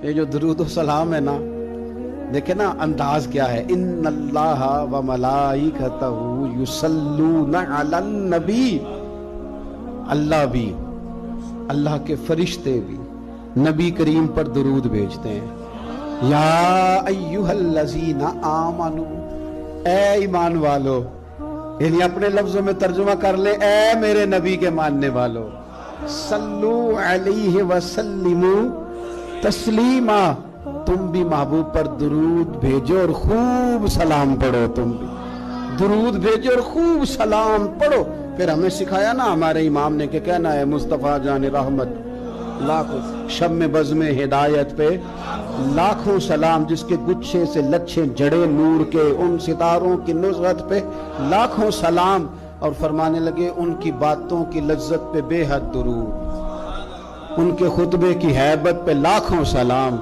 یہ جو درود و سلام ہے نا، دیکھیں نا انداز کیا ہے. ان اللہ و ملائکتہ یصلون علی النبی. اللہ بھی، اللہ کے فرشتے بھی نبی کریم پر درود بھیجتے ہیں. یا ایھا الذین آمنوا، اے ایمان والو. یعنی اپنے لفظوں میں ترجمہ کر لیں، اے میرے نبی کے ماننے والو. صلو علیہ وسلموا تسلیما، تم بھی محبوب پر درود بھیجو اور خوب سلام پڑھو. تم بھی درود بھیجو اور خوب سلام پڑھو. پھر ہمیں سکھایا نا ہمارے امام نے کہ کہنا ہے مصطفیٰ جان رحمت لاکھوں شم بزم ہدایت پہ لاکھوں سلام، جس کے گچھے سے لچھے جڑے نور کے، ان ستاروں کی نصرت پہ لاکھوں سلام. اور فرمانے لگے ان کی باتوں کی لذت پہ بے حد درود، ان کے خطبے کی ہیبت پہ لاکھوں سلام.